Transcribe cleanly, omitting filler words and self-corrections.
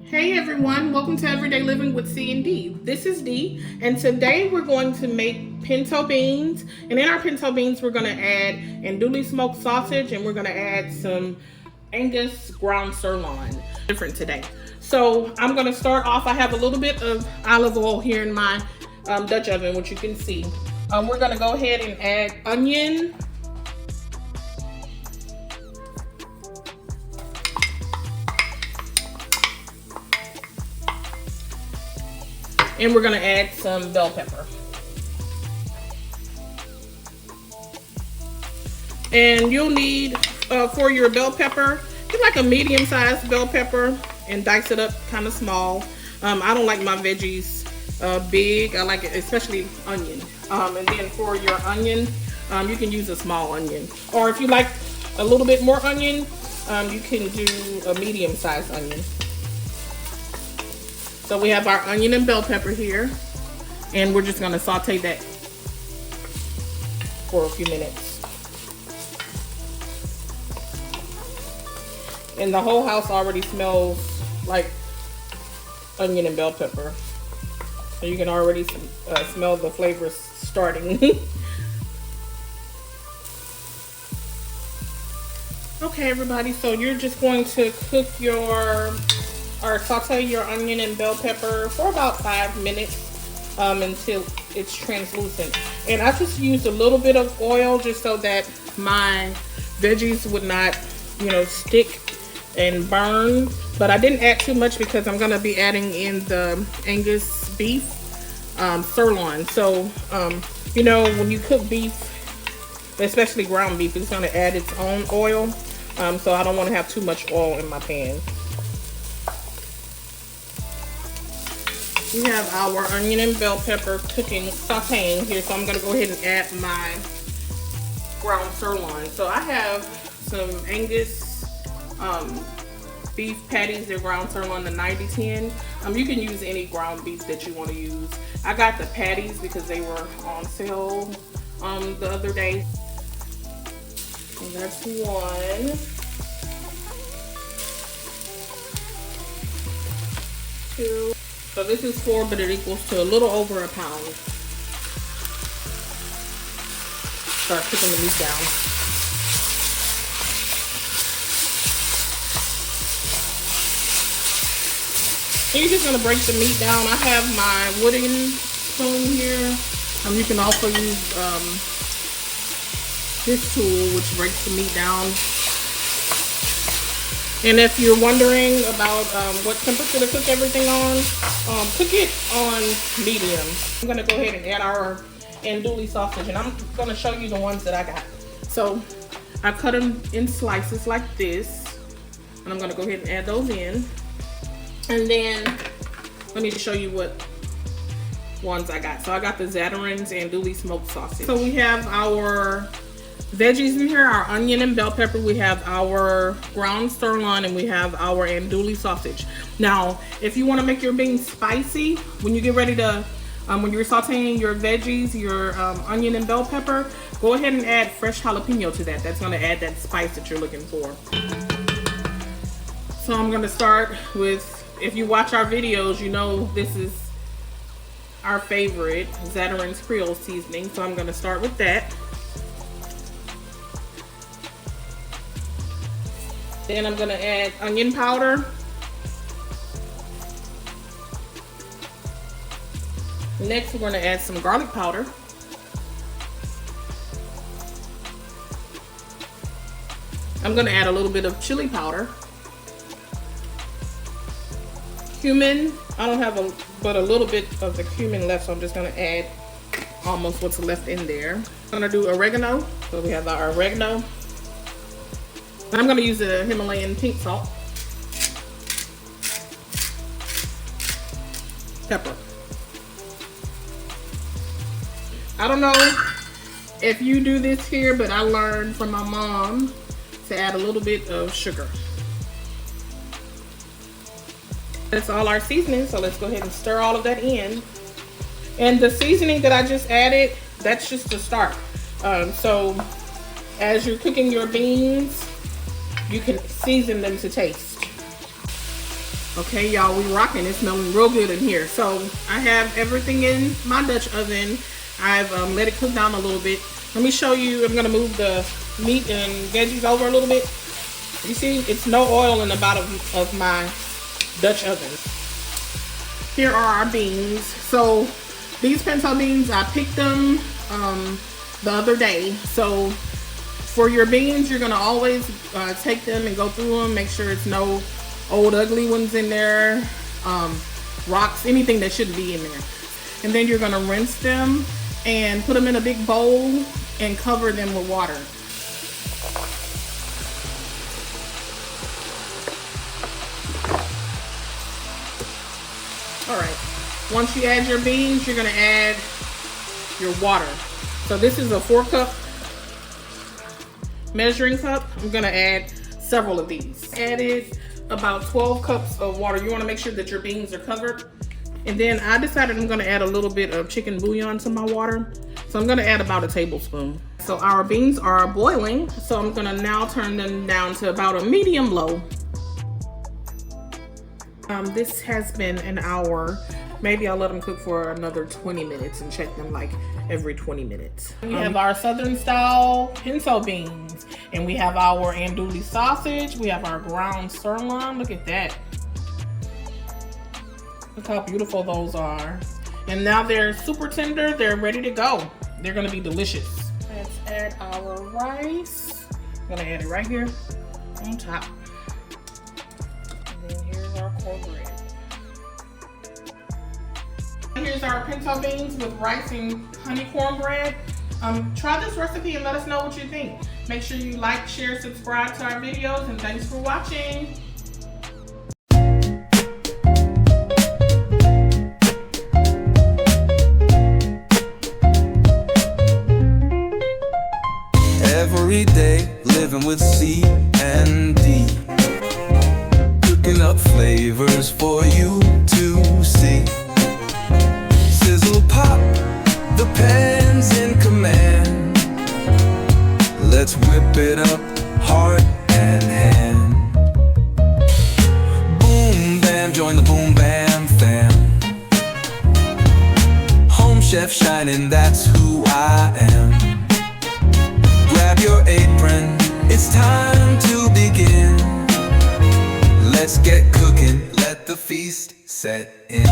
Hey everyone, welcome to Everyday Living with C and D. This is D, and today we're going to make pinto beans. And in our pinto beans, we're going to add andouille smoked sausage, and we're going to add some Angus ground sirloin. Different today. So I'm going to start off. I have a little bit of olive oil here in my Dutch oven, which you can see. We're going to go ahead and add onion. And we're gonna add some bell pepper. And you'll need, for your bell pepper, get like a medium-sized bell pepper and dice it up kind of small. I don't like my veggies big. I like it, especially onion. And then for your onion, you can use a small onion. Or if you like a little bit more onion, you can do a medium-sized onion. So we have our onion and bell pepper here, and we're just gonna saute that for a few minutes. And the whole house already smells like onion and bell pepper. So you can already smell the flavors starting. Okay, everybody, so you're just going to cook or saute your onion and bell pepper for about 5 minutes until it's translucent. And I just used a little bit of oil just so that my veggies would not, stick and burn. But I didn't add too much because I'm gonna be adding in the Angus beef sirloin. So, when you cook beef, especially ground beef, it's gonna add its own oil. So I don't wanna have too much oil in my pan. We have our onion and bell pepper sauteing here, so I'm going to go ahead and add my ground sirloin. So I have some Angus beef patties. They're ground sirloin, the 90-10. You can use any ground beef that you want to use. I got the patties because they were on sale the other day. And that's one. 2. So this is 4, but it equals to a little over a pound. Start cooking the meat down. And you're just gonna break the meat down. I have my wooden spoon here. You can also use this tool, which breaks the meat down. And if you're wondering about what temperature to cook everything on, cook it on medium. I'm gonna go ahead and add our andouille sausage, and I'm gonna show you the ones that I got. So I cut them in slices like this, and I'm gonna go ahead and add those in. And then let me show you what ones I got. So I got the Zatarain's andouille smoked sausage. So we have our veggies in here, our onion and bell pepper, we have our ground sirloin, and we have our andouille sausage. Now, if you want to make your beans spicy, when you get ready to, when you're sauteing your veggies, your onion and bell pepper, go ahead and add fresh jalapeno to that. That's going to add that spice that you're looking for. So I'm going to start with, if you watch our videos, you know this is our favorite, Zatarain's Creole seasoning. So I'm going to start with that. Then I'm gonna add onion powder. Next, we're gonna add some garlic powder. I'm gonna add a little bit of chili powder. Cumin. I don't have but a little bit of the cumin left, so I'm just gonna add almost what's left in there. I'm gonna do oregano. So we have our oregano. I'm going to use a Himalayan pink salt. Pepper. I don't know if you do this here, but I learned from my mom to add a little bit of sugar. That's all our seasoning, so let's go ahead and stir all of that in. And the seasoning that I just added, that's just to start. So as you're cooking your beans, you can season them to taste. Okay, y'all, we rocking. It's smelling real good in here. So I have everything in my Dutch oven. I've let it cook down a little bit. Let me show you. I'm gonna move the meat and veggies over a little bit. You see, it's no oil in the bottom of my Dutch oven. Here are our beans. So these pinto beans, I picked them the other day. So for your beans, you're gonna always take them and go through them. Make sure it's no old ugly ones in there, rocks, anything that shouldn't be in there. And then you're gonna rinse them and put them in a big bowl and cover them with water. All right, once you add your beans, you're gonna add your water. So this is a 4-cup measuring cup. I'm gonna add several of these. Added about 12 cups of water. You wanna make sure that your beans are covered. And then I decided I'm gonna add a little bit of chicken bouillon to my water. So I'm gonna add about a tablespoon. So our beans are boiling. So I'm gonna now turn them down to about a medium low. This has been an hour. Maybe I'll let them cook for another 20 minutes and check them like every 20 minutes. We have our Southern style pinto beans, and we have our andouille sausage. We have our ground sirloin. Look at that. Look how beautiful those are. And now they're super tender. They're ready to go. They're gonna be delicious. Let's add our rice. I'm gonna add it right here on top. And then here's our cornbread. Here's our pinto beans with rice and honey cornbread. Try this recipe and let us know what you think. Make sure you like, share, subscribe to our videos, and thanks for watching. Every day living with C and D, cooking up flavors for you to see. Sizzle pop, the pan's in command. Let's whip it up, heart and hand. Boom bam, join the boom bam fam. Home chef shining, that's who I am. Grab your apron, it's time to begin. Let's get cooking, let the feast set in.